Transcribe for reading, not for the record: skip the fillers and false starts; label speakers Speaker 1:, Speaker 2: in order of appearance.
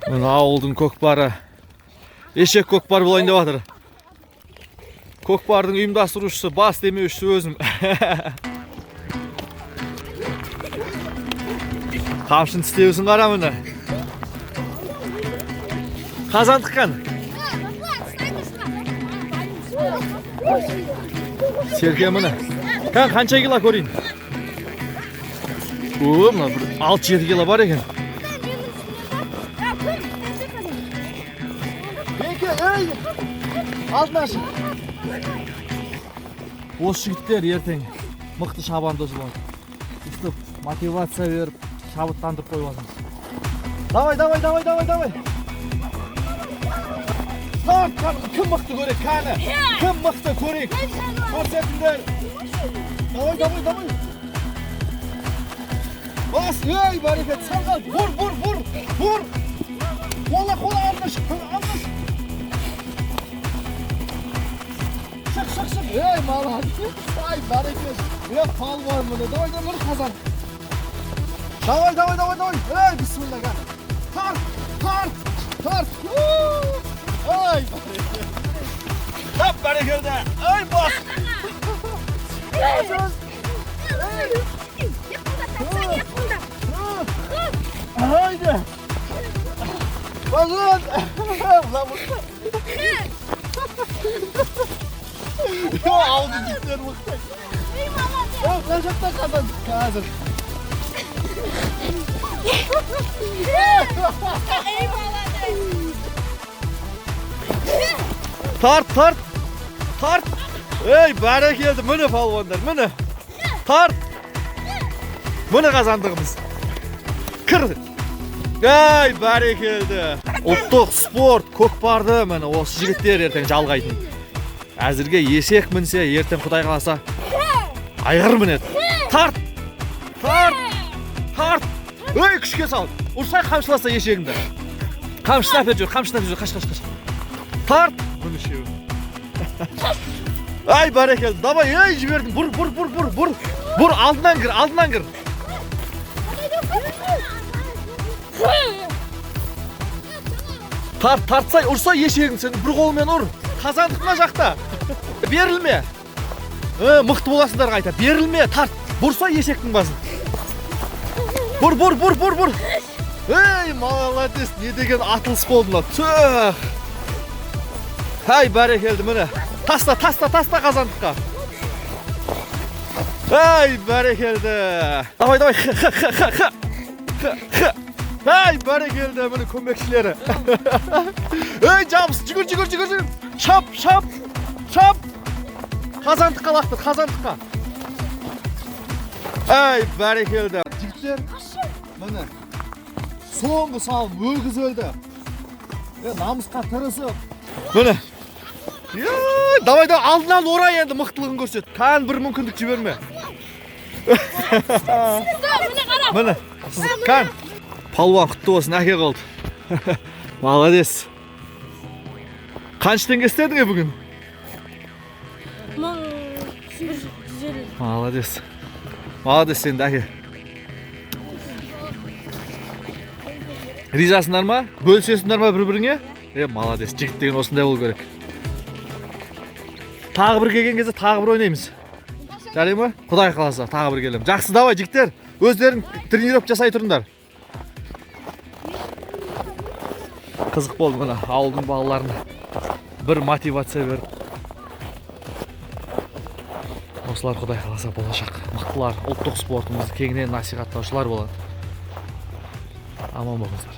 Speaker 1: Мына ауылдың көкпары. Ешек көкпар болайын деп жатыр. Көкпардың ұйымдастырушысы, бас демеушісі өзім. Қамшын тістеусін қара міне. Қазан тыққан. Серке міне. Қанша кило көрейін? Мына 6-7 кило бар екен. Алдын ашын. Осы жігіттер ертең мықты шабандоз болады. Үстіп мотивация беріп, шабыттандырып қойып жатырмыз. Давай. Кім мықты көрек, кәні? Кім мықты көрек? Көрсетіңдер. Давай. Бас, бәрекет, салғал. Бұр. Қола, алныш. Шық. Молодец. Бәрекет. Палван мұны. Давай, қазан. Давай. Бисмилла, кән. Тарт. Тап бәрекелді. Бас. Haydi. Bakın. Aldı gittiler mıhtı. Yok kaçakta kazandık hazır. Tart. Barakeldi. Mine palvonlar, mine. Tart. Mine kazandığımız. Kır. Barakeldi. Ұлттық спорт көкпарды міне осы жігіттер ертең жалғайтын. Әзірге ешек мінсе, ертең Құдай қаласа айғыр мінеді. Тарт. Күшке сал. Ұрсай қамшыласа ешегіңді. Қамшылап жүр. Қаш. Тарт. Мүнішеу. Бәрекелді. Давай, жібердің. Бұр, алдынан кір. Тартсай, ұрсай ешегің сен бір қолмен ұр. Қазандық мына жақта. Берілме. Мықты боласындар қайта. Берілме, тарт. Бұрсай ешектің басын. Бұр. Молодец, не деген атылыс болды мына. Түх. Бәрекелді міне. Таста қазандыққа. Бәрекелді. Давай. Бәрекелді міне көмекшілері. Жабыс, жүгір. Шап. Қазандыққа лақтыр, қазандыққа. Бәрекелді. Жігіттер, міне. Соңғы салым өгіз өлді. Намысқа тырысып. Міне. Давай, алдынан орай енді мықтылығын көрсет. Қан бір мүмкіндік жіберме. Міне, қан. Палуан құтты болсын, әке қалды. Молодец. Қанша теңге істедің бүгін? 150. Молодец сен әке. Ризасыңдар ма? Бөлісесіңдар ма бір-біріңе? Молодец, жігіт деген осындай болу керек. Тағы бір келген кезде тағы бір ойнаймыз. Жарай ма? Құдай қаласа тағы бір келем. Жақсы, давай жігіттер. Өздерің тренировка жасай тұрыңдар. Қызық болды мына ауылдың балаларына бір мотивация беріп. Осылар Құдай қаласа болашақ мықтылар, ұлттық спортымызды кеңінен насихаттаушылар болады. Аман болыңыздар.